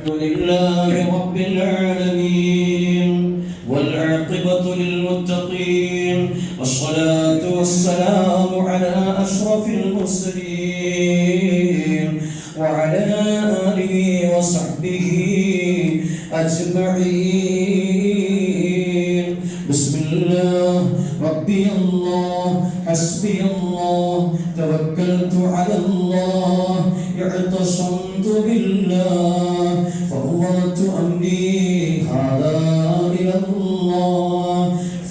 الحمد لله رب العالمين والعاقبة للمتقين والصلاة والسلام على أشرف المرسلين وعلى آله وصحبه أجمعين. بسم الله ربي الله حسبي الله توكلت على الله اعتصمت بالله فوضت أمري هذا إلى الله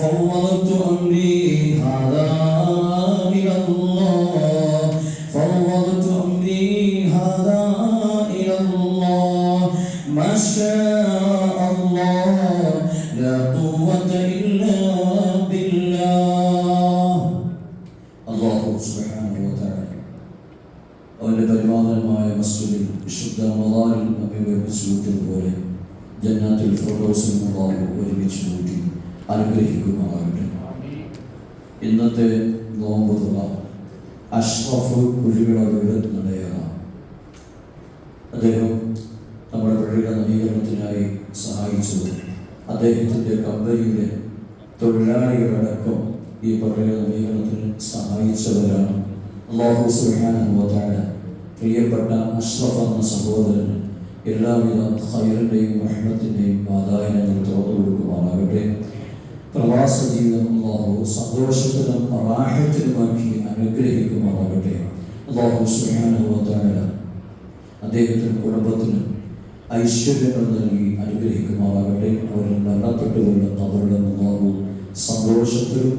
فوضت أمري هذا إلى الله فوضت أمري هذا إلى الله ما شاء الله لا قوة إلا بالله. الله سبحانه وتعالى അവന്റെ പരിപാലനമായ മസ്ജിദിൽ വിശുദ്ധ റമളാനിൽ നമ്മെ ഒരുമിച്ച് കൂട്ടിയതുപോലെ ജന്നാത്തുൽ ഫിർദൗസിൽ അല്ലാഹു ഒരുമിച്ച് കൂട്ടി അനുഗ്രഹിക്കുമാറാകട്ടെ. ഇന്നത്തെ നോമ്പ് തുറ അഷ്റഫ് കുഴികളവരുടെ നടയാണ്. അദ്ദേഹം നമ്മുടെ പള്ളിയുടെ നവീകരണത്തിനായി സഹായിച്ചത് അദ്ദേഹത്തിൻ്റെ കമ്പനിയിലെ തൊഴിലാളികളടക്കം ഈ പള്ളിയുടെ നവീകരണത്തിന് സഹായിച്ചവരാണ്. അല്ലാഹു സുബ്ഹാനഹു വ തആല പ്രിയപ്പെട്ട അഷ്റഫ് എന്ന സഹോദരന് എല്ലാവിധ ഖൈറിൻ്റെയും റഹ്മത്തിൻ്റെയും ആദായങ്ങൾ തുറന്നു കൊടുക്കുമാറാകട്ടെ. പ്രവാസ ജീവിതം അല്ലാഹു സന്തോഷത്തിലും റാഹത്തിലുമാക്കി അനുഗ്രഹിക്കുമാറാകട്ടെ. അല്ലാഹു സുബ്ഹാനഹു വ തആല അദ്ദേഹത്തിനും കുടുംബത്തിനും ഐശ്വര്യങ്ങൾ നൽകി അനുഗ്രഹിക്കുമാറാകട്ടെ. അവരിൽ മരണപ്പെട്ടുകൊണ്ട് അവരുടെ അല്ലാഹു സന്തോഷത്തിലും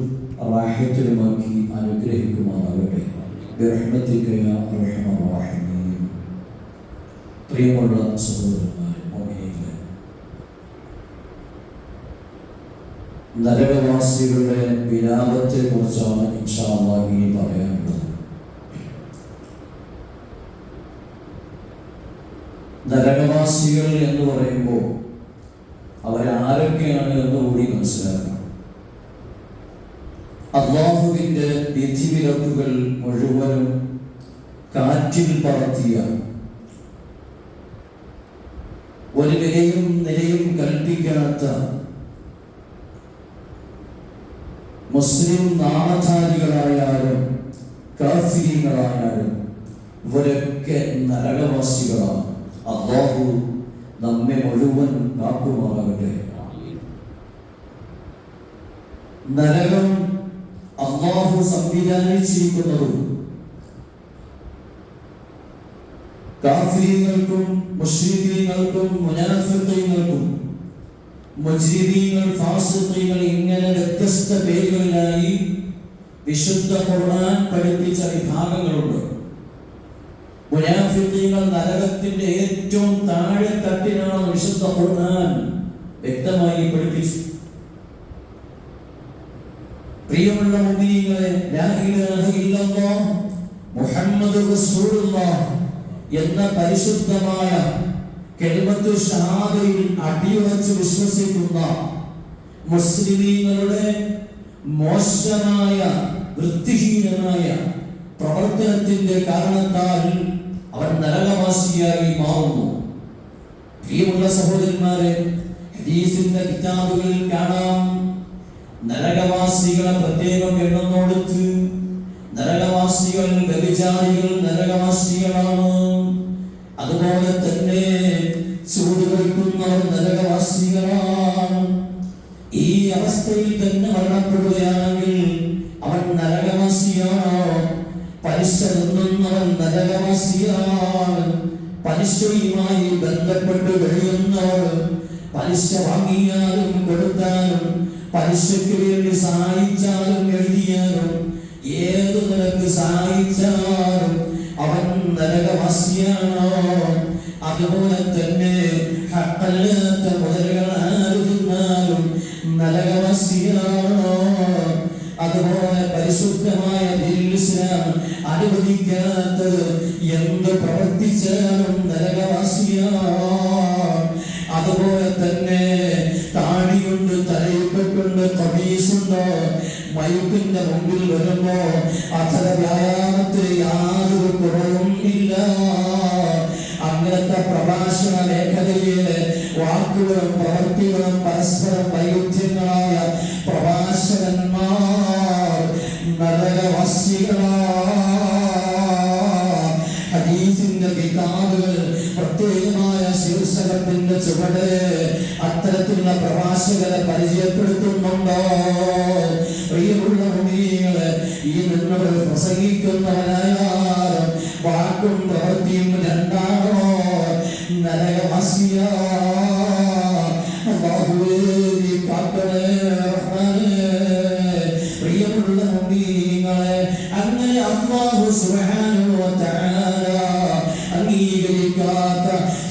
റാഹത്തിലുമാക്കി അനുഗ്രഹിക്കുമാറാകട്ടെ. ബിറഹ്മതിക യാ അർഹമർ റഹീമീൻ. പ്രിയമുള്ള സഹോദരന്മാരെ, മുഅ്മിനീങ്ങളെ, നരകവാസികളുടെ വിലാപത്തെ കുറിച്ചാണ് ഇൻഷാ അല്ലാഹ് ഇനി പറയാനുള്ളത്. നരകവാസികൾ എന്ന് പറയുമ്പോൾ അവരാരൊക്കെയാണ് എന്നുകൂടി മനസ്സിലാക്കണം. അല്ലാഹുവിൻ്റെ വിധിവിലക്കുകൾ മുഴുവനും കാറ്റിൽ പറത്തിയ, ഒരു വിലയും നിലയും കൽപ്പിക്കാത്ത മുസ്ലിം നാമധാരികളായാലും കാഫിരീങ്ങളായാലും ഇവരൊക്കെ നരകവാസികളാണ്. അല്ലാഹു നമ്മെ മുഴുവൻ കാക്കുമാറാകട്ടെ. നരകം അല്ലാഹു സംവിധാനിച്ചിരിക്കുന്നതും കാഫിരീങ്ങൾക്കും മുശ്രിക്കീങ്ങൾക്കും മുനാഫിഖീങ്ങൾക്കും മുജ്രിമീങ്ങൾ ഫാസിഖീങ്ങൾ ഇങ്ങനെ വ്യത്യസ്ത പേരുകളിലായി വിശുദ്ധ ഖുർആൻ പഠിപ്പിച്ച വിഭാഗങ്ങളുണ്ട്. മുനാഫിഖീങ്ങൾ നരകത്തിന്റെ ഏറ്റവും താഴെ തട്ടിലാണ് വിശുദ്ധ ഖുർആൻ വ്യക്തമായി പഠിപ്പിച്ചു. പ്രിയമുള്ള മുഅ്മിനീങ്ങളെ, ലാ ഇലാഹ ഇല്ലല്ലാഹ് മുഹമ്മദുർ റസൂലുള്ളാഹ് എന്ന പരിശുദ്ധമായ കലിമത്തു ഷഹാദയിൽ അടിയുറച്ച് വിശ്വസിക്കുന്ന മുസ്ലിമീങ്ങളുടെ മോശമായ വൃത്തിഹീനമായ പ്രവർത്തനത്തിന്റെ കാരണത്താൽ അവർ നരകവാസിയായി മാറുന്നു. പ്രിയമുള്ള സഹോദരന്മാരെ, ഹദീസിന്റെ കിതാബുകളിൽ കാണാം, നരകവാസികളെ പ്രത്യേകം എണ്ണമെടുത്ത് നരകവാസികൾ വ്യഭിചാരികൾ നരകവാസികളാണ്, അതുപോലെ തന്നെ ചൂട് കഴിക്കുന്നവർ നരകവാസികളാണ്. ഈ അവസ്ഥയിൽ തന്നെ മരണപ്പെടുകയാണെങ്കിൽ അവൻ നരകവാസിയാണോ? പലിശ തിന്നുന്നവൻ നരകവാസിയാണ്. പലിശയുമായി ബന്ധപ്പെട്ട് കഴിയുന്നവർ പലിശ വാങ്ങിയാലും കൊടുത്താലും പലിശയ്ക്ക് വേണ്ടി സഹായിച്ചാലും എഴുതിയാലും ഏതു നിലക്ക് സഹായിച്ചാലും അവൻ നരകവാസിയാണോ? അതുപോലെ തന്നെ ഹഖല്ലാത്ത മുതലുകൾ ആര് തിന്നാലും നരകവാസിയാണോ? അതുപോലെ പരിശുദ്ധമായ ഇസ്ലാം അനുവദിക്കാത്തത് എന്ത് പ്രവർത്തിച്ചാലും നരകവാസിയാണ്. അതുപോലെ തന്നെ താടിയുണ്ട്, തലയിൽപ്പെട്ടുണ്ട്, കമീസുണ്ട്, മൈക്കിന്റെ മുമ്പിൽ വരുമ്പോ അഥര വ്യായാമത്തിൽ യാതൊരു കുറവും ഇല്ല. അങ്ങനത്തെ പ്രഭാഷ പ്രഭാഷണ മേഖലയിലെ വാക്കുകളും പ്രവൃത്തികളും പരസ്പരം വൈരുദ്ധ്യങ്ങളായ പ്രഭാഷകന്മാർ ഹദീസിന്റെ കിതാബുകൾ പ്രത്യേകമായ ശീർഷകത്തിന്റെ ചുവട് അത്തരത്തിലുള്ള പ്രഭാഷകരെ പരിചയപ്പെടുത്തുന്നുണ്ടോ? പ്രിയമുള്ള മുഅ്മിനീങ്ങളെ, ഈ നിന്നവർ പ്രസംഗിക്കുന്നവനായാലും വാക്കും പ്രവൃത്തിയും രണ്ടാണോ? നരകവാസിയ അല്ലാഹുവേ നീ കാക്കണേ റഹ്മാനേ. പ്രിയമുള്ള മുഅ്മിനീങ്ങളെ, അങ്ങനെ അല്ലാഹു സുബ്ഹാനഹു വ തആല അംഗീകരിക്കാത്ത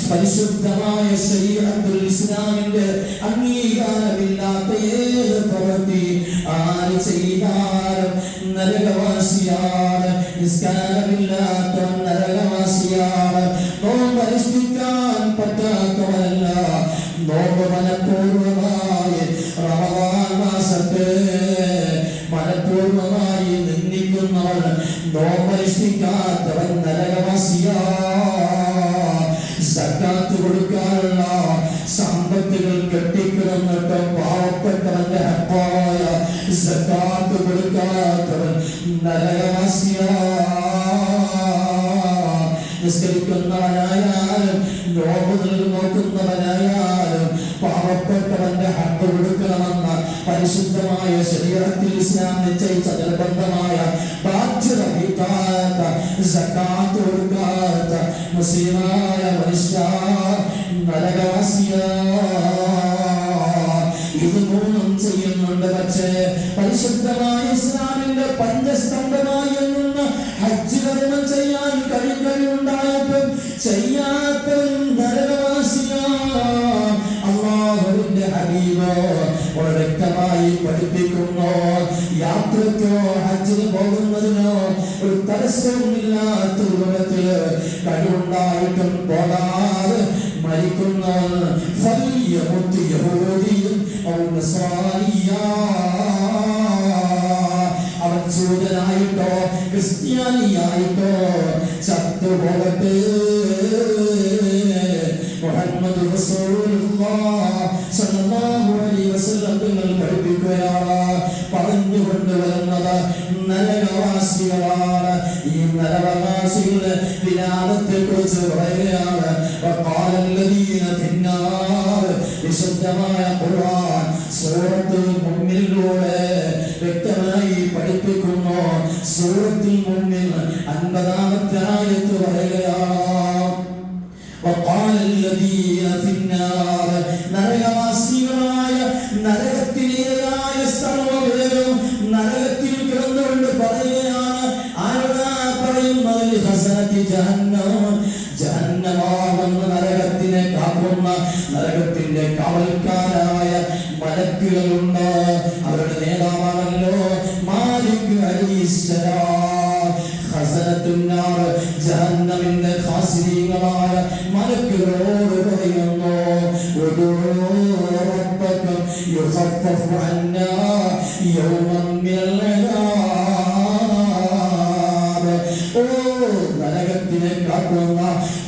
പരിശുദ്ധമായ ശരീഅത്തുൽ ഇസ്ലാമിന്റെ അംഗീകാരമില്ലാത്ത ഏത് പ്രവൃത്തി ആര് ചെയ്താലും നരകവാസിയാണ്. നിസ്കാരമില്ലാത്ത നരകവാസിയാണ്. നോമ്പ് അനുഷ്ഠിക്കാൻ പറ്റാത്തവനല്ല. നോമ്പ് മനഃപൂർവ്വമായി റമദാൻ മാസത്തെ മനഃപൂർവ്വമായി നിന്ദിക്കുന്നവൻ, നോമ്പനുഷ്ഠിക്കാത്തവൻ നരകവാസിയാണ്. സക്കാത്ത് കൊടുക്കാനുള്ള സമ്പത്തുകൾ കെട്ടിക്കിടന്നിട്ട് പാവപ്പെട്ടവന്റെ ഹക്കായ സക്കാത്ത് കൊടുക്കാത്തവൻ നരകവാസിയാണ്. നിസ്കരിക്കുന്നവനായാലും നോമ്പ് നോക്കുന്നവനായാലും പാവപ്പെട്ടവന്റെ ഹക്ക് കൊടുക്കണമെന്ന പരിശുദ്ധമായ ശരീഅത്തുൽ ഇസ്ലാം നിശ്ചയിച്ച നിർബന്ധമായ ബാധ്യത വീട്ടാത്ത സക്കാത്ത് കൊടുക്കാത്ത മുസ്ലിമായ മനുഷ്യ നരകവാസിയാണ്. ഇത് മൂന്നും ചെയ്യുന്നുണ്ട്. പക്ഷേ പരിശുദ്ധമായ ഇസ്ലാമിന്റെ പഞ്ചസ്തംഭമായി എന്നുന്ന ഹജ്ജ് കർമ്മം ചെയ്യാൻ കഴിവുണ്ടായിട്ടും ചെയ്യാത്തവൻ നരകവാസിയാണ്. അല്ലാഹുവിന്റെ ഹബീബ് വളരെ വ്യക്തമായി പഠിപ്പിക്കുന്നു. യാത്രയ്ക്കോ ഹജ്ജിന് പോകുന്നതിനോ ഒരു തടസ്സവുമില്ലാത്ത രൂപത്തില് കഴിവുണ്ടായിട്ടും പോകാതെ മരിക്കുന്നവൻ ഫൽയമുത്ത് യഹൂദിയും ഔ നസ്രാനിയാ, അവൻ ജൂതനായിട്ടോ ക്രിസ്ത്യാനിയായിട്ടോ ചത്തുപോകട്ടെ. മുഹമ്മദ് റസൂലുള്ളാഹി സ്വല്ലല്ലാഹു അലൈഹി വസല്ലം തങ്ങൾ പഠിപ്പിക്കുകയാണ്, പറഞ്ഞുകൊണ്ടുവരുന്നത് നരകവാസികളാണ്. ഈ നരകവാസികളുടെ വിലാപത്തെ കുറിച്ച് പറയുകയാണ്. വിശുദ്ധമായ ഖുർആൻ സൂറത്തുൽ മുഅ്മിനിലൂടെ വ്യക്തമായി പഠിപ്പിക്കുന്നു. സൂറത്തുൽ മുഅ്മിൻ 50-ാമത്തെ ആയത്ത് പറയുകയാണ്, നരകവാസികളായ നരകത്തിലേയായ സർവ്വപേരും നരകത്തിൽ കിടന്നുകൊണ്ട് പറയുകയാണ്. ആരോടാ പറയുന്നത്? ജഹന്നമാകുന്ന നരകത്തിനെ കാക്കുന്ന നരകത്തിന്റെ കാവൽക്കാരായ മലക്കുകളുണ്ട്. അവരുടെ നേതാവാണല്ലോ മാലിക് അലൈഹിസ്സലാം. ഖസനത്തുന്നാർ, ജഹന്നമിന്റെ ഖാസിരീകളായ മലക്കുകളോട് പറയുന്നു, റബ്ബക്കും യുഖഫഫു അന്നാ യൗമൻ മിനൽ അദാബ്. ഓ നരകത്തിനെ കാക്കുന്ന,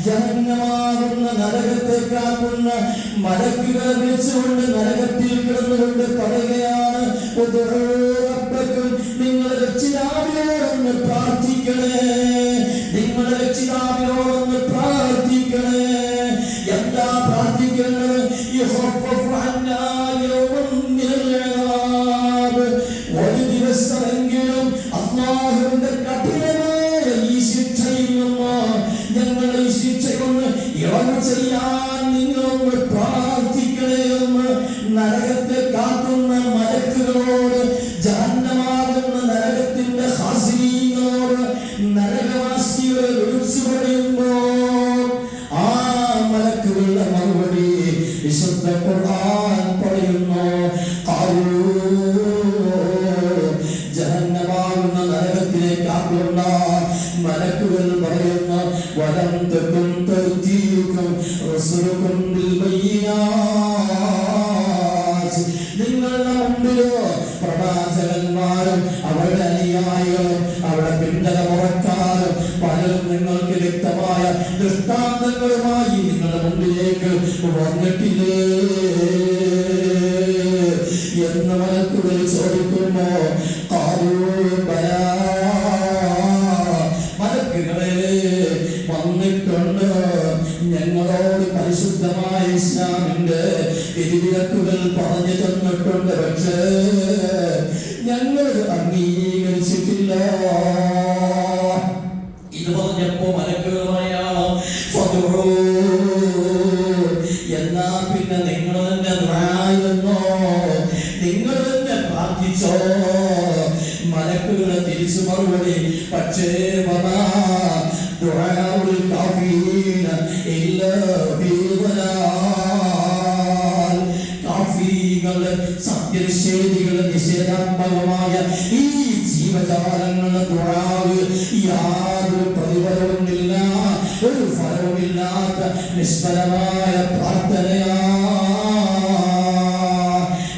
ജഹന്നമാകുന്ന നരകത്തെ കാക്കുന്ന മലക്കുകളെ വിളിച്ചുകൊണ്ട് നരകത്തിൽ കിടന്നുകൊണ്ട് പറയുകയാണ്, റബ്ബക്കും നിങ്ങളുടെ രക്ഷിതാവിനോടൊന്ന് പ്രാർത്ഥിക്കണേ, നിങ്ങളുടെ രക്ഷിതാവിനോടൊന്ന് പ്രാർത്ഥിക്കണേ. എന്താ പ്രാർത്ഥിക്കുന്നത്? ഒരു ദിവസമെങ്കിലും അല്ലാഹുവിന്റെ കഠിനമായ ഈ ശിക്ഷയിൽ നിന്ന് ഞങ്ങളുടെ ഈ ശിക്ഷയൊന്ന് ഇളവ് ചെയ്യാൻ നിങ്ങളൊന്ന് പ്രാർത്ഥിക്കണേ എന്ന് നരകത്തെ കാക്കുന്ന മലക്കുകളോട്, ജഹന്നമാകുന്ന നരകത്തിന്റെ ഖാസിരീങ്ങളോട് നരകവാസികളെ വിളിച്ചു പറയുമ്പോൾ ആ മലക്കുകളുടെ മറുപടി വിശുദ്ധ ഖുർആൻ പറയുന്നു. ജഹന്നമാകുന്ന നരകത്തിനെ കാക്കുന്ന മലക്കുകൾ പറയുന്നു, വലം തകും തഅ്തീകും റസൂലുകും ബിൽ ബയ്യിനാത്ത്. നിങ്ങളുടെ മുമ്പിലോ പ്രവാചകന്മാരും അവരുടെ അനുയായികളും അവരുടെ പിന്തലമുറക്കാരും പലരും നിങ്ങൾക്ക് വ്യക്തമായ ദൃഷ്ട ദൃഷ്ടാന്തങ്ങളുമായി നിങ്ങളുടെ മുമ്പിലേക്ക് വന്നിട്ടില്ലേ എന്ന് മലക്കുകൾ ചോദിക്കുമ്പോ മലക്കുകളെ വന്നിട്ടുണ്ട്, ഞങ്ങളോട് പരിശുദ്ധമായ ഇസ്ലാമിന്റെ വിധിവിലക്കുകൾ പറഞ്ഞു തന്നിട്ടുണ്ട്, പക്ഷേ ഞങ്ങൾ അംഗീകരിച്ചിട്ടില്ല. ഇത് പറഞ്ഞപ്പോ മലക്കുകൾ പറയാം, എന്നാ പിന്നെ നിങ്ങൾ തന്നെ ദ്വാരന്നോ, നിങ്ങൾ തന്നെ പ്രാർത്ഥിച്ചോ. മലക്കുകളെ തിരിച്ചു മറുപടി, പക്ഷേ സത്യനിഷേധികളുടെ നിഷേധാത്മകമായ ഈ ജീവജാലങ്ങളുടെ ദുആവ് യാതൊരു പ്രതിഫലവുമില്ല, ഒരു ഫലവുമില്ലാത്ത നിഷ്ഫലമായ പ്രാർത്ഥനയാ.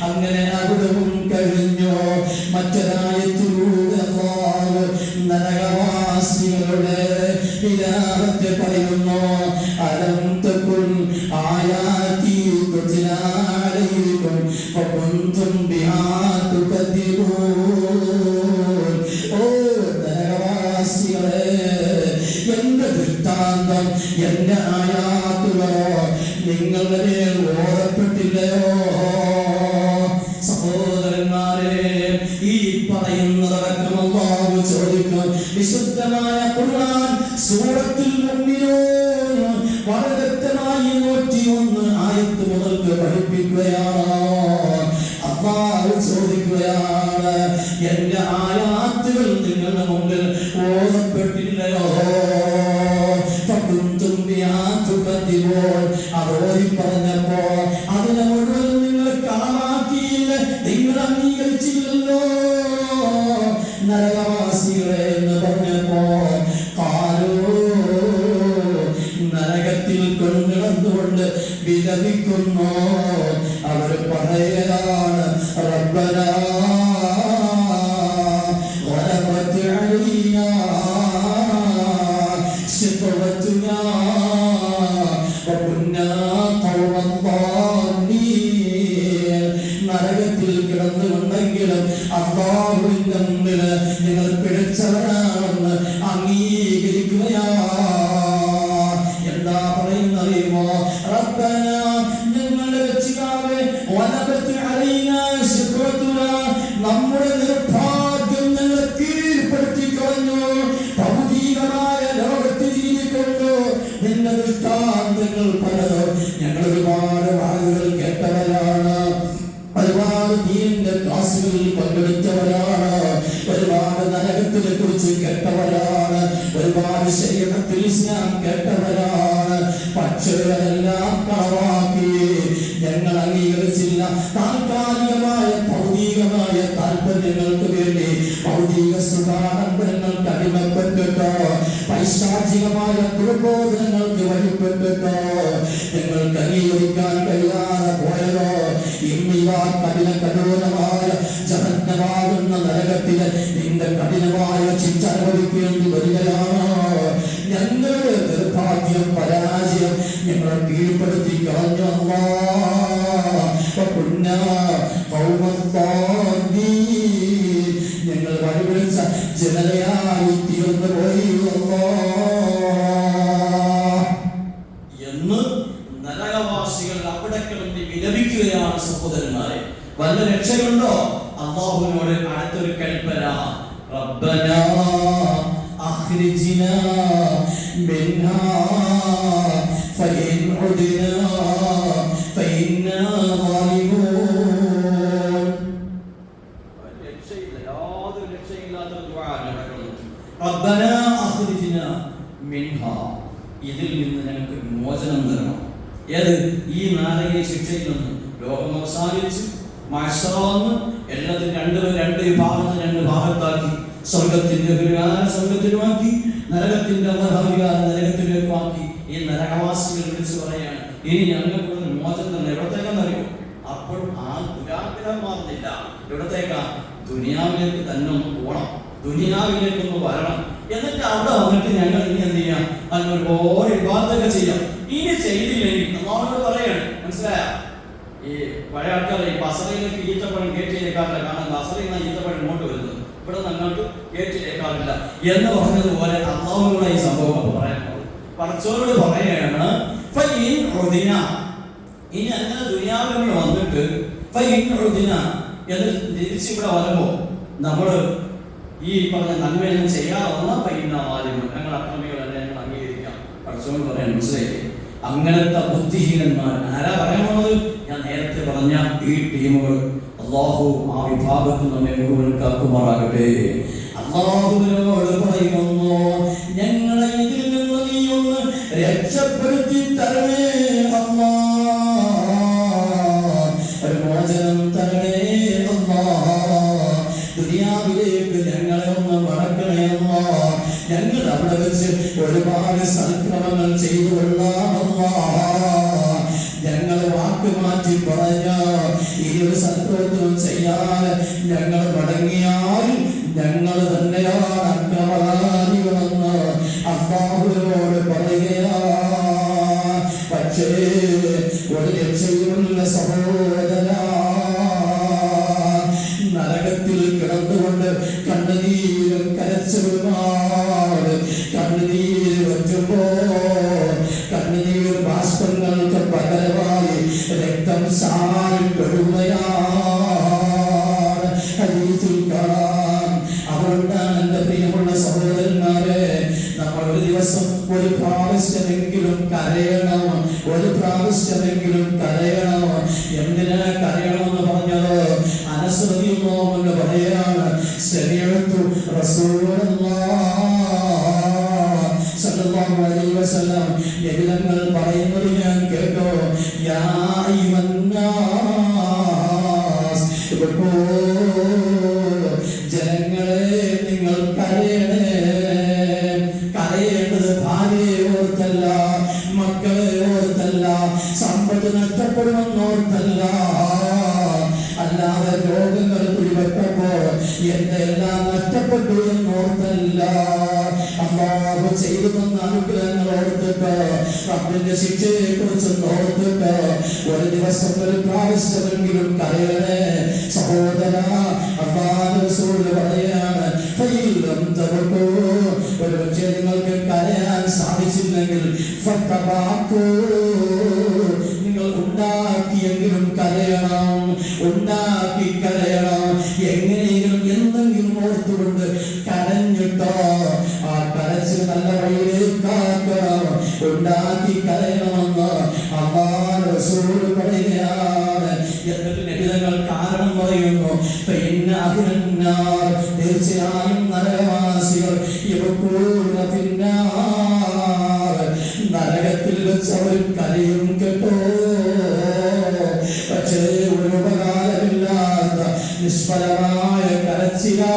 അങ്ങനെ അവിടവും കഴിഞ്ഞു. മറ്റൊരായത്തിലൂടെ അല്ലാഹു നരകവാസികളുടെ വിലാപത്തെ പറയുന്നു. അലം തകുൻ ആയാതി തുത്ലാ അലൈക്കും ഫകുൻതും ബിഹാ തുകദ്ദിബൂൻ. ഓ നരകവാസികളെ, എന്റെ ദൃഷ്ടാന്തം, എന്റെ ആയാത്തുകളോ നിങ്ങളുടെ ഓർമ്മപ്പെട്ടില്ലയോ? സഹോദരന്മാരെ, ഈ പറയുന്നതടക്കം അല്ലാഹു ചോദിക്കും. വിശുദ്ധമായ ഖുർആൻ സൂറത്തുൽ മുഅ്മിനൂൻ വളരെ വ്യക്തമായി 101 ആയത്ത് മുതൽക്ക് പഠിപ്പിക്കുകയാണ്. അല്ലാഹു ചോദിക്കുകയാണ്, എന്റെ ആയാത്തുകൾ നിങ്ങളുടെ മുമ്പിൽ ഓർമ്മപ്പെട്ടില്ലയോ? അതോടി പറഞ്ഞപ്പോ അതിനെ മുഴുവൻ നിങ്ങൾ കാണാക്കിയില്ല, നിങ്ങൾ അംഗീകരിച്ചില്ലല്ലോ. നരകവാസികളെ എന്ന് പറഞ്ഞപ്പോ നരകത്തിൽ കൊണ്ടുവന്നുകൊണ്ട് വിലപിക്കുന്നു. അവർ പറയുകയാണ്, റബ്ബനാ ഗലബത് അലൈനാ ശിഖവതുനാ വകുന്നാ ഖൗമൻ ളാലീൻ. നരകത്തിൽ കിടന്നുകൊണ്ടെങ്കിലും അല്ലാഹുവിന്റെ മുമ്പിൽ നിങ്ങൾ പിഴച്ചവരാണെന്ന് അംഗീകരിക്കുകയാ. എന്താ പറയുന്നറിയുമോ? റബ്ബനാ, ഞങ്ങളുടെ രക്ഷിതാവേ, വലബത് അലൈനാ ശിഖവതുനാ, നമ്മുടെ നിർഭാഗ്യം ഞങ്ങൾ കീഴ്പ്പെടുത്തി കളഞ്ഞു. ഭൗതികമായ ലോകത്ത് ജീവിക്കുന്നു. നിന്റെ ദൃഷ്ടാന്തങ്ങൾ പലതും ഞങ്ങൾ ഒരുപാട് വാക്കുകൾ കേട്ടവരാണ്, ഒരുപാട് ദീനിന്റെ ക്ലാസുകളിൽ പങ്കെടുത്തവരാണ്, ഒരുപാട് നരകത്തിനെ കുറിച്ച് കേട്ടവരാണ്, ഒരുപാട് ശരീരത്തിൽ ഇസ്ലാം കേട്ടവരാണ്. പക്ഷേ അതെല്ലാം കളവാക്കി ഞങ്ങൾ അംഗീകരിച്ചില്ല. താൽക്കാലികമായ ഭൗതികമായ താല്പര്യങ്ങൾക്ക് വേണ്ടി, ഭൗതിക സുഖാഡംബരങ്ങൾക്ക് അടിമപ്പെട്ടിട്ടോ, പൈശാചികമായ ദുർബോധനങ്ങൾക്ക് വഴിപ്പെട്ടിട്ടോ ഞങ്ങൾക്ക് അംഗീകരിക്കാൻ കഴിയാതെ പോയതോ ഇന്നിവ കഠിനമായ ജഹന്നമാകുന്ന നരകത്തില് നിന്റെ കഠിനമായ ശിക്ഷ അനുഭവിക്കേണ്ടി വരികയാണോ? ഞങ്ങളുടെ നിർഭാഗ്യം, പരാജയം ഞങ്ങളെ കീഴ്പ്പെടുത്തി കളഞ്ഞു. ഞങ്ങൾ വഴിപിടിച്ച ജനതയായി തീർന്നു പോയി എന്ന് നരകവാസികൾ അവിടെ കിടന്ന് വിലപിക്കുകയാണ്. സഹോദരന്മാരെ, വല്ല രക്ഷയുണ്ടോ? അല്ലാഹുവിനോട് അടുത്തൊരു കൽപ്പന, റബ്ബനാ അഖ്രിജ്നാ മിൻഹാ ഫഇൻ ഉദ്നാ ഫഇന്നാ ളാലിമൂൻ. രക്ഷയില്ല, യാതൊരു രക്ഷയില്ലാത്ത ദുആ നടക്കുന്നു. റബ്ബനാ അഖ്രിജ്നാ മിൻഹാ, ഇതിൽ നിന്ന് ഞങ്ങൾക്ക് മോചനം തരണം. ഏത്? ഈ നാരകീയ ശിക്ഷയിൽ നിന്ന്. ലോകം അവസാനിച്ചു, മഹ്ശറാന്ന് എല്ലാത്തിനും രണ്ട് വിഭാഗത്തിന് രണ്ട് ഭാഗത്താക്കി. സ്വർഗത്തിന്റെ സ്വർഗത്തിലുമാക്കി, നരകത്തിന്റെ നരകത്തിലേക്കുമാക്കി. ഈ നരകവാസികൾ വിളിച്ചു പറയാണ്, ഇനി ഞങ്ങൾക്ക് മോചനം തന്നെ. എവിടത്തേക്കെന്നറിയോ? അപ്പോൾ ആ ദുരാഗ്രഹം മാറുന്നില്ല. എവിടത്തേക്കാ? ദുനിയാവിലേക്ക് തന്നെ ഒന്ന് പോകണം, ദുനിയാവിലേക്കൊന്ന് വരണം. എന്നിട്ട് അവിടെ വന്നിട്ട് ഞങ്ങൾ ഇനി എന്ത് ചെയ്യാം, അതിന് ഒരുപാട് വിവാദമൊക്കെ ചെയ്യാം. ഇനി ചെയ്തില്ലെങ്കിൽ നമ്മളോട് പറയാണ്, മനസ്സിലായ? ഈ പഴയ ആൾക്കാർ ഈ ബസറയിലേക്ക് ഈത്തപ്പഴം കയറ്റിയേക്കാറില്ല, കാരണം ബസറയിൽ നിന്ന് ഈത്തപ്പഴം ഇങ്ങോട്ട് വരുന്നത്, ഇവിടെ നിങ്ങൾക്ക് കയറ്റിയേക്കാറില്ല എന്ന് പറഞ്ഞതുപോലെ അള്ളാഹുവിനോട് ഈ സംഭവം പറയാനുള്ളത്. പടച്ചോനോട് പറയുകയാണ്, ഇനി അങ്ങനെ ദുനിയാവിൽ വന്നിട്ട് എന്ന് തിരിച്ചിവിടെ വരുമ്പോ നമ്മൾ ഈ പറഞ്ഞ നന്മയൊന്നും ചെയ്യാതെ വന്നാൽ ഞങ്ങൾ അക്രമികൾ തന്നെ ഞങ്ങൾ അംഗീകരിക്കാം. പടച്ചോൻ പറയാൻ മനസ്സിലായില്ലേ? അങ്ങനത്തെ ബുദ്ധിഹീനന്മാർ ആരാ പറയാനുള്ളത്? ഞാൻ നേരത്തെ പറഞ്ഞ ഈ ടീമുകൾ. അള്ളാഹു ആ വിഭാഗത്തിൽ നമ്മെ മുഴുവൻ കാക്കുമാറാകട്ടെ. അള്ളാഹുവിനോട് പറയുന്നു, ഞങ്ങളെ ഇതിൽ നിന്ന് നീ ഒന്ന് രക്ഷപ്പെടുത്തി തരണേ അല്ലാ, ഒരു മോചനം തരണേ അല്ലാ, ദുനിയാവിലേക്ക് ഞങ്ങളെ ഒന്ന് മടക്കണേ അല്ലാ, ഞങ്ങൾ അവിടെ വെച്ച് ഒരുപാട് സൽക്രമങ്ങൾ ചെയ്തു കൊള്ളാം അല്ലാ, ഞങ്ങൾ വാക്ക് മാറ്റി പറഞ്ഞ ഈ ഒരു സൽപ്രവർത്തനം ചെയ്യാൻ ഞങ്ങൾ മടങ്ങിയാൽ ഞങ്ങൾ തന്നെയാണ് അക്രമകാരികളെന്ന് അല്ലാഹുവിനോട് പറയുകയാ. പക്ഷേ ഒരു രക്ഷയുമില്ല സഹോദരാ. നരകത്തിൽ കിടന്നുകൊണ്ട് കണ്ണുനീരും കരച്ചിലുമാണ്. കണ്ണുനീര് വറ്റുമ്പോ കണ്ണുനീർ ബാഷ്പങ്ങൾക്ക് പകരമായി രക്തം സാരിപ്പെടുകയാണ്. ഹദീസിൽ കാണാം. അതുകൊണ്ടാണ് എന്റെ പ്രിയമുള്ള സഹോദരന്മാരെ, നമ്മൾ ഒരു ദിവസം ഒരു പ്രാവശ്യമെങ്കിലും കരയണം, ഒരു പ്രാവശ്യമെങ്കിലും കരയണം. എന്തിനാ കരയണമെന്ന് പറഞ്ഞത്? അനസ് റളിയല്ലാഹു അൻഹു പറയാണ്, സമിഅതു റസൂലുള്ളാഹി സല്ലല്ലാഹു അലൈഹി വസല്ലം നബിതങ്ങൾ പറയുന്നത് ഞാൻ കേട്ടോ, യാ അയ്യുഹന്നാസ്, ജനങ്ങളെ നിങ്ങൾ കരയണേ. കരയേണ്ടത് ഭാര്യയെ ഓർത്തല്ല, മക്കളെ ഓർത്തല്ല, സമ്പത്ത് നഷ്ടപ്പെടുമെന്നോർത്തല്ല, അല്ലാതെ രോഗങ്ങൾ പിടിപെട്ടപ്പോ എന്റെ എല്ലാം നഷ്ടപ്പെട്ടു എന്നോർത്തല്ല. അല്ലാഹു ചെയ്തു തന്ന അനുഗ്രഹങ്ങൾ ഓർത്തിട്ട്, റബ്ബിന്റെ ശിക്ഷയെ കുറിച്ച് ഓർത്തിട്ട് ഒരു ദിവസം ഒരു പ്രാവശ്യമെങ്കിലും കരയണേ സഹോദരാ. അല്ലാഹു റസൂൽ പറയാണ്, ഒരു പക്ഷേ നിങ്ങൾക്ക് കരയാൻ സാധിച്ചില്ലെങ്കിൽ നിങ്ങൾ ഉണ്ടാക്കിയെങ്കിലും കരയണം, ഉണ്ടാക്കി കരയണം. എങ്ങനെയെങ്കിലും എന്തെങ്കിലും ഓർത്തുകൊണ്ട് കരഞ്ഞിട്ടോ ആ കരച്ചിൽ നല്ല വഴിയിലേക്കാക്കണം, ഉണ്ടാക്കി കരയണമെന്ന് അല്ലാഹു റസൂൽ പറയുകയാണ്. എന്നിട്ട് നബിതങ്ങൾ കാരണം പറയുന്നു, തീർച്ചയായും നരകവാസികൾ നരകത്തിൽ വെച്ച് അവർ കരയും കേട്ടോ. പക്ഷേ ഒരു ഉപകാരമില്ലാത്ത നിഷ്ഫലമായ കരച്ചിലാ.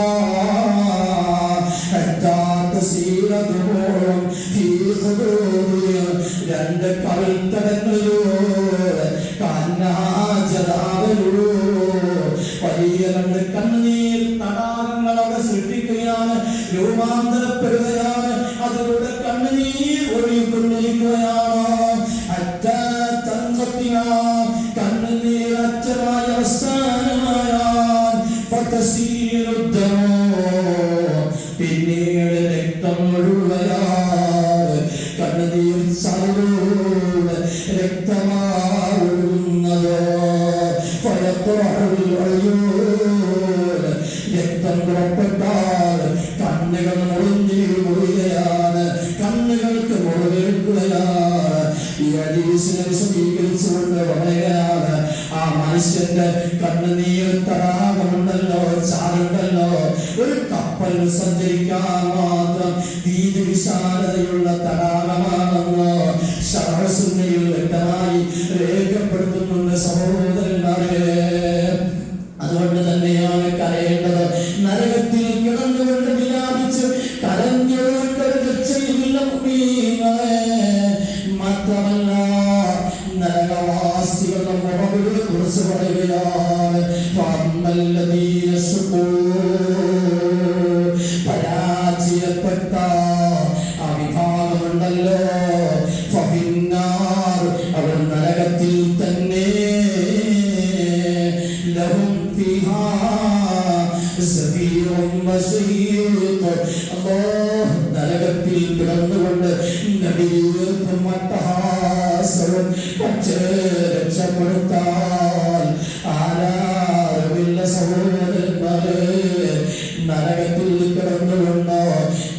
രണ്ട് കവിൾത്തടങ്ങളിലൂടെ വലിയ രണ്ട് കണ്ണുനീർ തടാകങ്ങൾ അവിടെ സൃഷ്ടിക്കുകയാണ്, രൂപാന്തരപ്പെടുകയാണ്. അതിലൂടെ കണ്ണുനീർ ഒഴുകിക്കൊണ്ടിരിക്കുകയാണ്. കണ്ണുനീർ അറ്റമായ അവസാനമായാൽ പിന്നീട് രക്തം ഒഴുകുകയാണ്. കണ്ണുനീർ ചാലൂടെ രക്തമാകുന്നത് രക്തം പുറപ്പെട്ടാൽ കണ്ണുകൾ മുറിയുകയാണ്, കണ്ണുകൾക്ക് മുറിവേൽക്കുകയാണ്. ഈ ഹദീസിനെ വിശദീകരിച്ചുകൊണ്ട് പറയുകയാണ്, ആ മനുഷ്യന്റെ കണ്ണുനീർ തടാകമുണ്ടല്ലോ, ചാലുണ്ടല്ലോ, ഒരു കപ്പൽ സഞ്ചരിക്കാൻ മാത്രം വീതി വിശാലതയുള്ള തടാകമാണെന്ന് ശറസുന്നയിൽ വ്യക്തമായി രേഖപ്പെടുത്തുന്നുണ്ട് സഹോദരന്മാരെ. അതുകൊണ്ട് തന്നെയാണ് കരയേണ്ടത്. നരകത്തിൽ കിടന്നുകൊണ്ട് വിലാപിച്ച് കരഞ്ഞുകൊണ്ട് രക്ഷയില്ല മുഅ്മിനീങ്ങളെ. മാത്രമല്ല നരകവാസികളുടെ മുഖങ്ങളെ കുറിച്ച് പറയുകയാണ്, പരാജയപ്പെട്ട ദിവസവും പക്ഷേ രക്ഷപ്പെടുത്താൻ ആരാരുമില്ല സഹോദരന്മാരെ. നരകത്തിൽ കിടന്നുകൊണ്ട്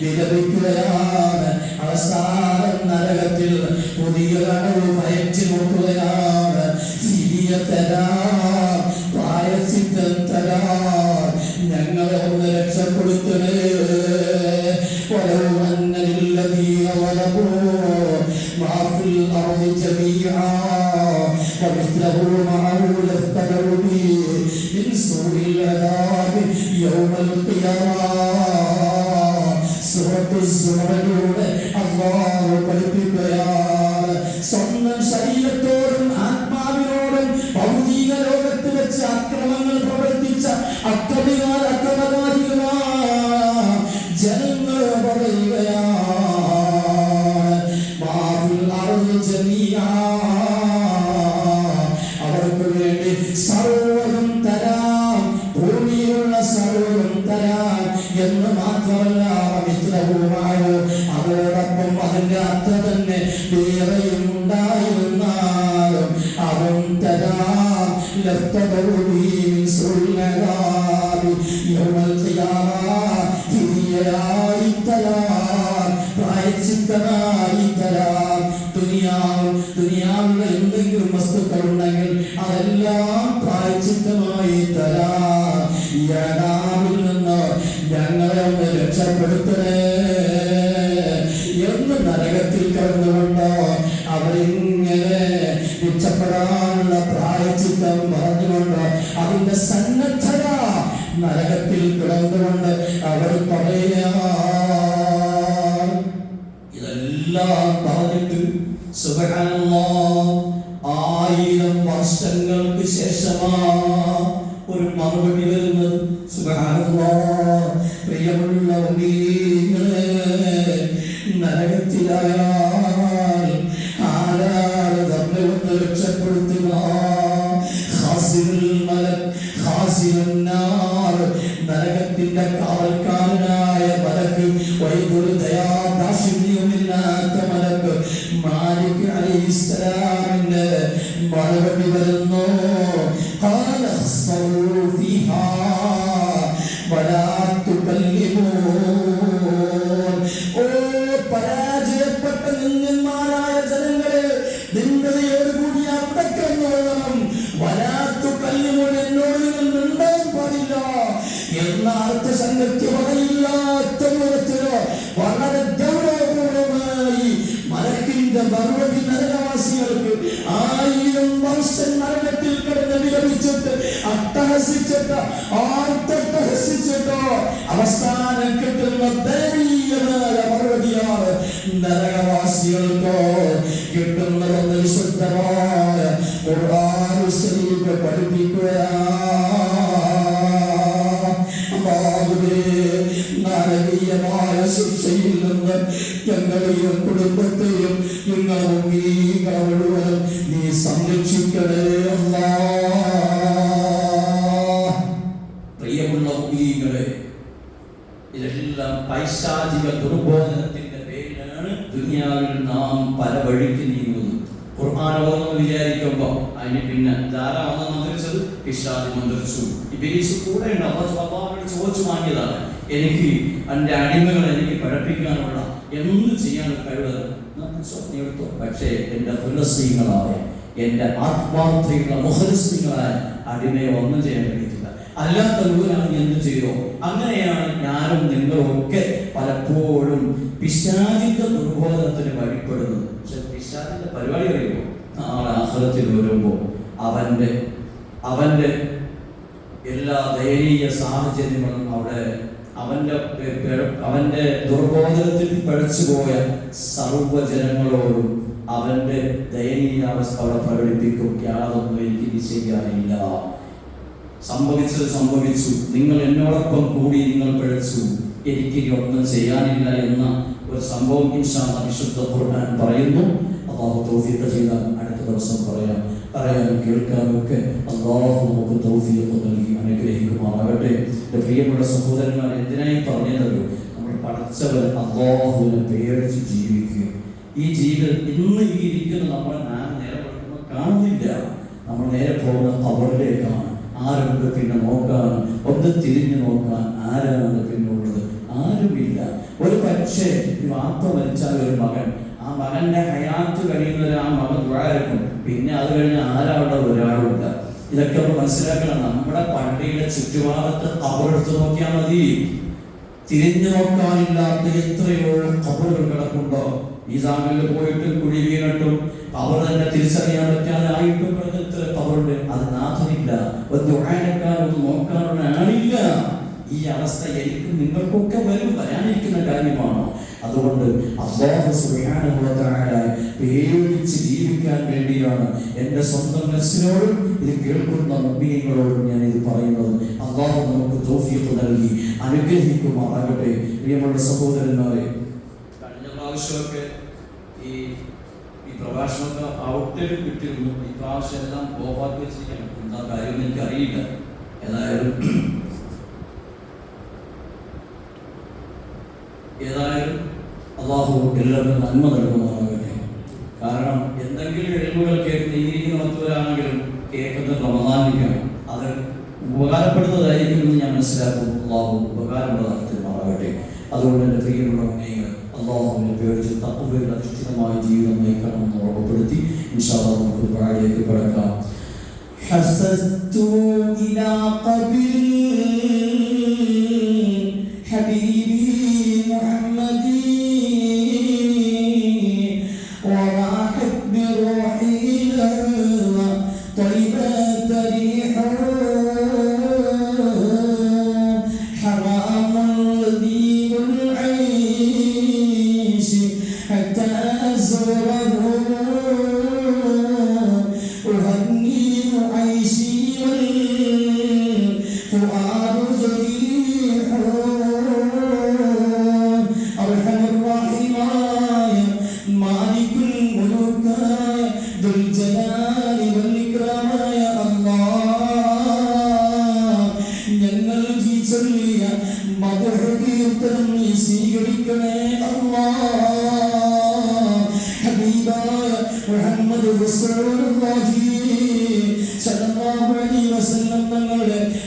വിലപിക്കുകയാണ്. അവസാനം നരകത്തിൽ പുതിയ കടവ് ഭയച്ചു നോക്കുകയാണ്. ഫിദിയ തരാം, പ്രായശ്ചിത്തം തരാം, ഞങ്ങളെ ഒന്ന് രക്ഷപ്പെടുത്തണേ. ولو أن للذين ظلموا ما في الأرض جميعا ومثله معه لافتدوا به من سوء العذاب يوم القيامة. സൂറത്ത് സുമറിലൂടെ അല്ലാഹു പഠിപ്പിക്കുകയാണ്. സ്വന്തം ശരീരത്തോടും ആത്മാവിനോടും ഭൗതിക ലോകത്ത് വെച്ച് അക്രമങ്ങൾ പ്രവർത്തിച്ച അക്രമകാരികളായ ജനങ്ങൾ പറയുകയാണ്, അവർക്ക് വേണ്ടി സർവ്വം തരാം, ഭൂമിയിലുള്ള സർവ്വം തരാം എന്ന് മാത്രമല്ല, അതോടൊപ്പം അതിന്റെ അർത്ഥം തന്നെ വേറെയും ഉണ്ടായിരുന്നാലും അവൻ തരാം. പ്രായശ്ചിത്തമായി തരാം. ദുനിയാവിലെ എന്തെങ്കിലും വസ്തുക്കൾ ഉണ്ടെങ്കിൽ അതെല്ലാം പ്രായശ്ചിത്തമായി തരാം. ഈ അനാമിൽ നിന്ന് ഞങ്ങളെ ഒന്ന് രക്ഷപ്പെടുത്തണേ എന്ന് നരകത്തിൽ കിടന്നുകൊണ്ട് അവരിങ്ങനെ രക്ഷപ്പെടാനുള്ള പ്രായശ്ചിത്തം പറഞ്ഞുകൊണ്ട് അതിന്റെ സന്നദ്ധത നരകത്തിൽ കിടന്നുകൊണ്ട് അവർ പറയുകയാണ്. ഇതെല്ലാം പറഞ്ഞിട്ട് സുബ്ഹാനല്ലാഹ് 1000 വർഷങ്ങൾക്ക് ശേഷമാ ഒരു മറുപടി വരുന്നത്. സുബ്ഹാനല്ലാഹ്, പ്രിയമുള്ള മുഅ്മിനീങ്ങളെ, നരകത്തിലായാൽ ആരാണ് നമ്മെ ഒന്ന് രക്ഷപ്പെടുത്തുക? ഖാസിറുൽ മലക്, ഖാസിറുൻ നാർ, നരകത്തിന്റെ കാവൽക്കാരനായ മലക്ക്, വൈദുൽ ദയാദാശിന്യമില്ലാത്ത മലക്ക് മാലിക് അലൈഹിസ്സലാമിന്റെ മറുപടി വരുന്നു. ഖാല ഖ്സറൂ ഫീഹാ വലാ തുകല്ലിമൂൻ. ഓ പരാജയപ്പെട്ട നിന്ദന്മാരായ ജനങ്ങളെ, നിന്ദയോടുകൂടി അവിടെ കിടന്നുകൊള്ളണം. വലാ തുകല്ലിമൂൻ, എന്നോട് നിങ്ങൾ മിണ്ടാൻ പാടില്ല എന്ന അർത്ഥസംഗതി പറയില്ലാത്ത വിധത്തിലോ വളരെ ഗൗരവപൂർവമായി മലക്കിന്റെ മറുപടി നരകവാസികൾക്ക് 1000 വർഷം നരകത്തിൽ കിടന്ന് വിലപിച്ചിട്ട് അട്ടഹസിച്ചിട്ട് ആർത്തട്ടഹസിച്ചിട്ടോ അവസാനം കിട്ടുന്ന ദയനീയമായ മറുപടിയാണ് നരകവാസികൾക്ക് കിട്ടുന്നതെന്ന് വിശുദ്ധമായ ഖുർആൻ ശരീഫ് പഠിപ്പിക്കുകയാണ്. നാരകീയമായ ശിക്ഷയിൽ നിന്ന് ഞങ്ങളെയും കുടുംബത്തെയും ഞങ്ങളും മുഴുവനും നീ സംരക്ഷിക്കണേ അല്ലാഹ്. പ്രിയമുള്ള മുഅ്മിനീങ്ങളെ, ഇതെല്ലാം പൈശാചിക ദുർബോധനത്തിന്റെ പേരിലാണ് ദുനിയാവിൽ നാം പല വഴിക്ക് നീങ്ങുന്നത്. ഖുർആൻ ഓതുന്നു വിചാരിക്കുമ്പോ അതിന് പിന്നെ ധാരാളം മന്ത്രിച്ചത് പിശാച് മന്ത്രിച്ചു. ഇബ്ലീസ് കൂടെ ഉണ്ട്. അല്ലാഹുവിനോട് ചോദിച്ചു വാങ്ങിയതാണ്, എനിക്ക് എൻ്റെ അടിമകളെ എനിക്ക് പഠിപ്പിക്കാനുള്ള എന്ത് ചെയ്യാൻ കഴിവ് എടുത്തു. പക്ഷേ എൻ്റെ ഫലസ്തീങ്ങളായ, എൻ്റെ ആത്മാർത്ഥയുള്ള മുഖലസ്തീങ്ങളായ അടിമയെ ഒന്നും ചെയ്യാൻ കഴിയത്തില്ല. അല്ലാത്ത മുഴുവനാണ് എന്ത് ചെയ്യോ. അങ്ങനെയാണ് ഞാനും നിങ്ങളും ഒക്കെ പലപ്പോഴും പിശാചിന്റെ ദുർബോധനത്തിന് വഴിപ്പെടുന്നത്. പക്ഷെ പിശാചിന്റെ പരിപാടി അറിയുമോ? നാളെ ആഖിറത്തിൽ വരുമ്പോൾ അവന്റെ എല്ലാ ദയനീയ സാഹചര്യങ്ങളും അവിടെ അവന്റെ ദുർബോധനത്തിൽ പഴച്ചുപോയ സർവ്വജനങ്ങളോടും അവന്റെ ദയനീയാവസ്ഥ അവിടെ പ്രകടിപ്പിക്കും. യാതൊന്നും എനിക്ക് ചെയ്യാനില്ല, സംഭവിച്ചത് സംഭവിച്ചു, നിങ്ങൾ എന്നോടൊപ്പം കൂടി നിങ്ങൾ പിഴച്ചു, എനിക്ക് ഒന്നും ചെയ്യാനില്ല എന്ന ഒരു സംഭവം ഇൻഷാ അല്ലാഹ് വിശുദ്ധ ഖുർആൻ പറയുന്നു. അല്ലാഹു തൗഫീഖ് ചെയ്താൽ അടുത്ത ദിവസം പറയാനും കേൾക്കാനും ഒക്കെ അല്ലാഹു നമുക്ക് തൗഫീഖ് നൽകി അനുഗ്രഹിക്കുമാറാകട്ടെ. എൻ്റെ പ്രിയമുള്ള സഹോദരന്മാർ, എന്തിനായി പറഞ്ഞതല്ലോ, നമ്മൾ പഠിച്ചവർ അല്ലാഹുവിനെ പേടിച്ച് ജീവിക്കുക. ഈ ജീവിതം ഇന്ന് ഈ ഇരിക്കുന്ന നമ്മളെ നേരെ കാണുന്നില്ല. നമ്മൾ നേരെ പോകുന്ന ഖബറിലേക്കാണ്. ആരുണ്ട് പിന്നെ നോക്കാൻ? ഒന്ന് തിരിഞ്ഞു നോക്കാൻ ആരാണ് പിന്നുള്ളത്? ആരുമില്ല. ഒരു പക്ഷേ വാപ്പ മരിച്ചാൽ ഒരു മകൻ, ആ മകന്റെ ഹയാത്ത് കഴിയുന്നവരെ ആ മകൻ ദുആരക്കും. പിന്നെ അത് കഴിഞ്ഞ് ആരാളുടെ ഒരാളുമില്ല. ഇതൊക്കെ നമ്മൾ മനസ്സിലാക്കണം. നമ്മുടെ പള്ളിയുടെ ചുറ്റുഭാഗത്ത് ഖബറെടുത്ത് നോക്കിയാൽ മതി. തിരിഞ്ഞു നോക്കാനില്ലാത്ത എത്രയോ ഖബറുകൾ കിടക്കുണ്ടോ? ഈ സാമിൽ പോയിട്ട് കുഴി വീണിട്ടും അവർ തന്നെ തിരിച്ചറിയാൻ പറ്റാതെ ആയിട്ടും കിടന്ന് എത്ര ഖബറുണ്ട്. അത് നാഥനില്ല, ഒരു ദുആരക്കാരൊന്ന് നോക്കാനുള്ള ആളില്ല. ഈ അവസ്ഥ എനിക്കും നിങ്ങൾക്കൊക്കെ വരാനിരിക്കുന്ന കാര്യമാണോ? അതുകൊണ്ട് അല്ലാഹു സുബ്ഹാനഹു വ തആല പേടിച്ച് ജീവിക്കാൻ വേണ്ടിയാണ് എൻ്റെ സ്വന്തം നഫ്സിനോടും ഇത് കേൾക്കുന്ന മുഅ്മിനീങ്ങളോടും ഞാൻ ഇത് പറയുന്നത്. അല്ലാഹു നമുക്ക് തൗഫീഖ് നൽകി അനുഗ്രഹിക്കുമാറാകട്ടെ. പ്രിയമുള്ള സഹോദരന്മാരെ, കഴിഞ്ഞ പ്രാവശ്യമൊക്കെ ഈ പ്രഭാഷണമൊക്കെ ഔട്ട്ലൈൻ കിട്ടിയിരുന്നു. ഈ പ്രാവശ്യം എല്ലാം ഓഫാക്കി വെച്ചിരിക്കണം. എന്താ കാര്യം എനിക്കറിയില്ല. ഏതായാലും അല്ലാഹു എല്ലാവർക്കും നന്മ നൽകുമാറാകട്ടെ. കാരണം എന്തെങ്കിലും എഴുതുകൾ കേൾക്കുന്ന ഈ രീതിയിൽ മറ്റവരാണെങ്കിലും കേൾക്കുന്നത് റമദാനിക്കാണ്. അത് ഉപകാരപ്പെടുന്നതായിരിക്കും എന്ന് ഞാൻ മനസ്സിലാക്കുന്നു. അല്ലാഹു ഉപകാരമുള്ളതാക്കട്ടെ. അതുകൊണ്ട് എൻ്റെ പ്രിയമുള്ള ഉന്നയികൾ അല്ലാഹുവിനെ പേടിച്ച് തഖ്വയിൽ അധിഷ്ഠിതമായ ജീവിതം നയിക്കണമെന്ന് ഉറപ്പുപ്പെടുത്തി ഇൻഷാ അല്ലാഹ് നമുക്ക് ദുആയിലേക്ക് കടക്കാം. ഹസസ്തു ഇലാ ഖബരി ഹബീബി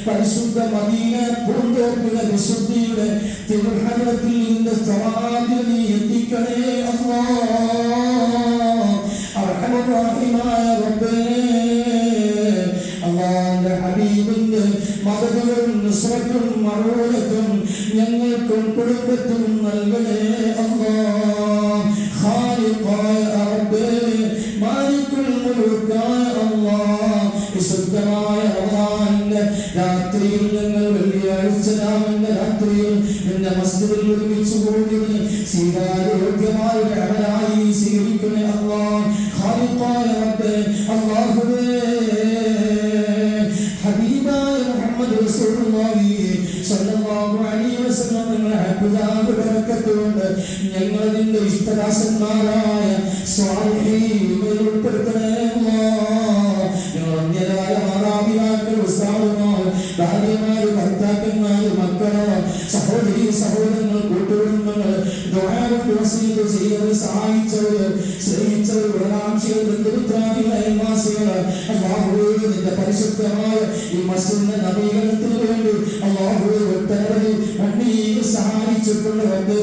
പരിശുദ്ധ മദീന പൂന്തോപ്പിലെ വിശുദ്ധിയുടെ തിരുഹറത്തിൽ നിന്റെ സവാദിൽ നീ എത്തിക്കണേ അല്ലാഹ്. അർഹമർ റഹീമായ റബ്ബേ, അല്ലാഹുവിന്റെ ഹബീബിന്റെ മദദും നുസ്രത്തും മറൂലത്തും ഞങ്ങൾക്കും കുടുംബത്തിനും നൽകണേ അല്ലാഹ്. ഖാലിഖായ റബ്ബേ, മാലിക്കുൽ മുൽക്കായ അല്ലാഹ്, വിശുദ്ധമായ റമദാനിന്റെ രാത്രിയിൽ ഞങ്ങൾ വെള്ളിയാഴ്ച രാവിലെ രാത്രിയിൽ നിന്റെ മസ്ജിദിൽ ഒരുമിച്ച് കൂടിയതിന് സ്വീകാര്യോഗ്യമായ ഒരു അമലായി സ്വീകരിക്കണേ അല്ലാഹ്. ഖാലിഖായ റബ്ബേ, അല്ലാഹുവേ, ഹബീബായ മുഹമ്മദ് റസൂലുള്ളാഹി സ്വല്ലല്ലാഹു അലൈഹി വസല്ലം നിങ്ങളുടെ ഹബ്ബാബ് ബറക്കത്തുകൊണ്ട് ഞങ്ങൾ നിന്റെ ഇഷ്ടദാസന്മാരായ സ്വാലിഹീങ്ങളിൽ ഉൾപ്പെടുത്തണേ അല്ലാഹ്. ഞങ്ങൾ അന്യരായ മാതാപിതാക്കൾ, ഉസ്താദുമാർ, ഭാര്യമാര്, ഭർത്താക്കന്മാര്, മക്കളോ, സഹോദരി സഹോദരങ്ങൾ, കൂട്ടുകുടുംബങ്ങൾ, ദുആ വസീയത്ത് ചെയ്തവർ, സഹായിച്ചവർ, സ്നേഹിച്ചവർ, ഗുണകാംക്ഷികൾ, ബന്ധുമിത്രാദികൾ, അയൽവാസികൾ, അല്ലാഹുവേ, നിന്റെ പരിശുദ്ധമായ ഈ മസ്ജിദിന്റെ നവീകരണത്തിന് വേണ്ടി അല്ലാഹുവേ ഒട്ടനവധി അന്യീകൾ സഹായിച്ചിട്ടുള്ളവർക്ക്,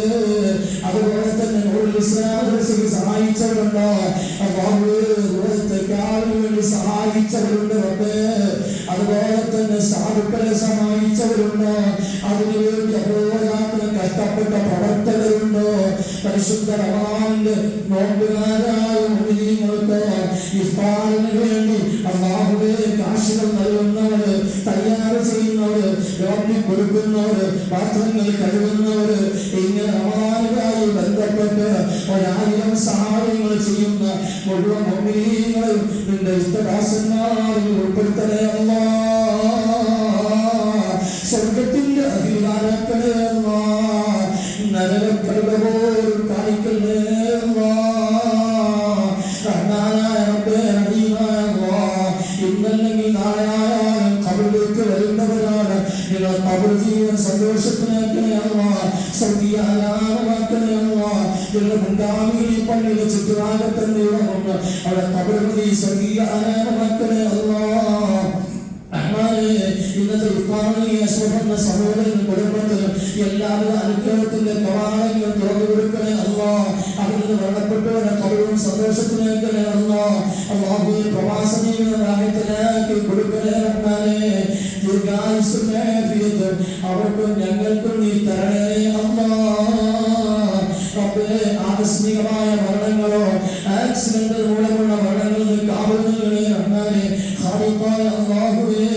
അതുപോലെ തന്നെ നൂറുൽ ഇസ്ലാം മദ്രസയെ സഹായിച്ചവരുണ്ട് അല്ലാഹുവേ, ദൂരത്തേക്കാളിന് വേണ്ടി സഹായിച്ചവരുണ്ട് റബ്ബേ, അതുപോലെ തന്നെ സാധുക്കളെ സഹായിച്ചവരുണ്ട്, അതിനുവേണ്ടി അഹോരാത്രം കഷ്ടപ്പെട്ട പ്രവർത്തകരുണ്ട്. പരിശുദ്ധ റമദാനിന്റെ നോമ്പുകാരായ മുഅ്മിനീങ്ങൾക്ക് ഇഫ്താറിന് വേണ്ടി അല്ലാഹുവേ കാശുകൾ നൽകുന്നവര്, തയ്യാറ് ചെയ്യുന്നവര്, രോഗി കൊടുക്കുന്നവര്, പാത്രങ്ങൾ കഴുകുന്നവര്, ഇങ്ങനെ റമദാനുമായി ബന്ധപ്പെട്ട് 1000 സഹായങ്ങൾ ചെയ്യുന്ന മുഴുവൻ മുഅ്മിനീങ്ങളും നിന്റെ ഇഷ്ടദാസന്മാരിൽ ഉൾപ്പെടുത്തണേ അല്ലാഹ്. സ്വർഗ്ഗത്തിന്റെ അധികാരക്കണേ അല്ലാഹ്. നരകക്കടവ് പോലും കാണിക്കണേ അല്ലാഹ്. റഹ്മാനായ റബ്ബേ, റഹീമായ അല്ലാഹ്, ഇന്നല്ലെങ്കിൽ നാളെയായാലും ഖബറിലേക്ക് വരുന്നവരാണ്. നിങ്ങൾ ഖബർ ജീവൻ സന്തോഷത്തിനാക്കണേ അല്ലാഹ്. സ്വർഗീയ ആരാധനമാക്കണേ അല്ലാഹ്. ഞങ്ങളുടെ മുൻഗാമികളിൽ പള്ളി പള്ളിയുടെ ചുറ്റുഭാഗത്തന്നെ അവിടെ കബറുകളി സ്വർഗീയ ആരാധനമാക്കണേ അല്ലാഹ്. ഇന്നത്തെ ഉത്പാദന സഹോദരൻ കുടുംബത്തിലും എല്ലാവിധ അനുഗ്രഹത്തിന്റെ കവാടങ്ങൾ തുറന്നു കൊടുക്കണേ അല്ലാഹ്. അവിടുന്ന് മരണപ്പെട്ടവരെ കബറും സന്തോഷത്തിലേക്കണേ അല്ലാഹ്. അല്ലാഹുവേ പ്രവാസ ജീവിതത്തിലാക്കി കൊടുക്കണേ റഹ്മാനേ. ദീർഘായുസ്സും ആഫിയത്തും അവർക്കും ഞങ്ങൾക്കും നീ തരണേ അല്ലാഹ്. റബ്ബേ, ആകസ്മികമായ മരണങ്ങളോ ആക്സിഡന്റ് മൂലമുള്ള മരണങ്ങളിൽ കാവൽ നൽകണേ റഹ്മാനേ. ഖാലിഖായ അല്ലാഹുവേ,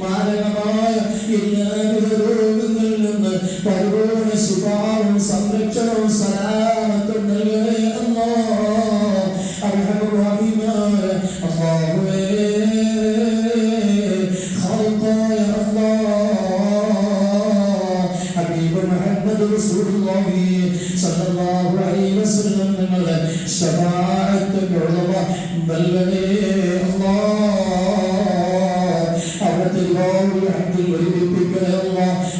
മാരകമായ എല്ലാവിധ രോഗങ്ങളിൽ നിന്ന് പരിപൂർണ്ണ ശിഫാവും സംരക്ഷണവും സലാമത്തും നൽകണേ അല്ലാഹ്. അർഹമർ റഹീമായ അല്ലാഹുവേ, ഖാലിഖായ അല്ലാഹ്, ഹബീബ് മുഹമ്മദ് റസൂലുള്ളാഹി സല്ലല്ലാഹു അലൈഹി വസല്ലം നിങ്ങളുടെ ശഫാഅത്ത് നൽകണേ അല്ലാഹ്.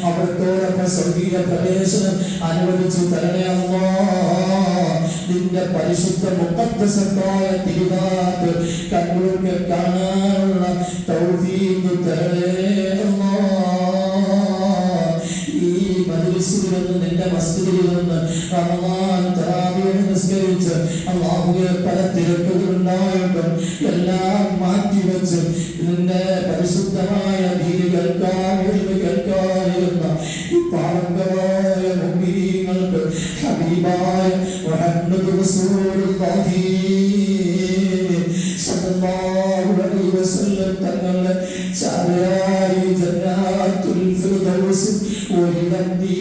അവിടത്തോടൊപ്പം സ്വർഗീയ പ്രവേശനം അനുവദിച്ചു തരണേ അല്ലാഹ്. നിന്റെ പരിശുദ്ധ മുഖദ്ദസത്തായ തിരുനാമത്തിൽ കണ്ണുകൾക്ക് കാണാനുള്ള തൗഫീഖ് തരണേ അല്ലാഹ്. ഈ മജ്ലിസിൽ നിന്ന് നിന്റെ മസ്ജിദിൽ നിന്ന് റമദാൻ തറാവീഹ് നിസ്കരിച്ച് അല്ലാഹുവേ പല തിരക്കുകളുണ്ടായിട്ടും എല്ലാം മാറ്റിവെച്ച് നിന്റെ പരിശുദ്ധമായ ദീൻ കേൾക്കാനിരുന്ന ഈ പാവങ്ങളായ മുഅ്മിനീങ്ങൾക്ക് ഹബീബായ മുഹമ്മദ് റസൂലുള്ളാഹി സല്ലല്ലാഹു അലൈഹി വസല്ലം തങ്ങളുടെ ചാരയായി ജന്നാത്തുൽ ഫിർദൗസ് ഒരിടം നീ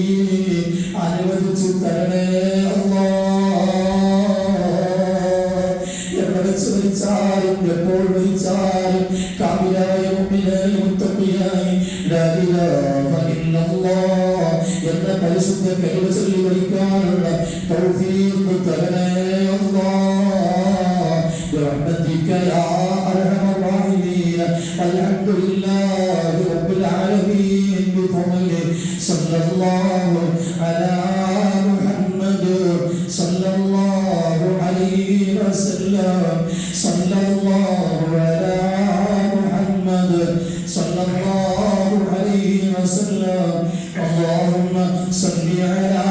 അനുവദിച്ചു തരണേ അല്ലാഹ്. എവിടെ വെച്ച് മരിച്ചാലും എപ്പോൾ മരിച്ചാലും കാമിലായ മുഅ്മിനായ മുത്തഖിയായി ലാ ഇലാഹ ഇല്ലല്ലാഹ് എന്ന പരിശുദ്ധ കലിമ ചൊല്ലി മരിക്കാനുള്ള തൗഫീഖ് തരണേ അല്ലാഹ്. ബിറഹ്മതിക യാ അർഹമർ റഹീമീൻ. അൽഹംദുലില്ലാഹി റബ്ബിൽ ആലമീൻ. ബിഫദ്ലിഹി സല്ലല്ലാഹു അലാ മുഹമ്മദ് സല്ലല്ലാഹു അലൈഹി വസല്ലം. സല്ലല്ലാഹു അലാ മുഹമ്മദ് സല്ലല്ലാഹു അലൈഹി വസല്ലം. اللهم صل على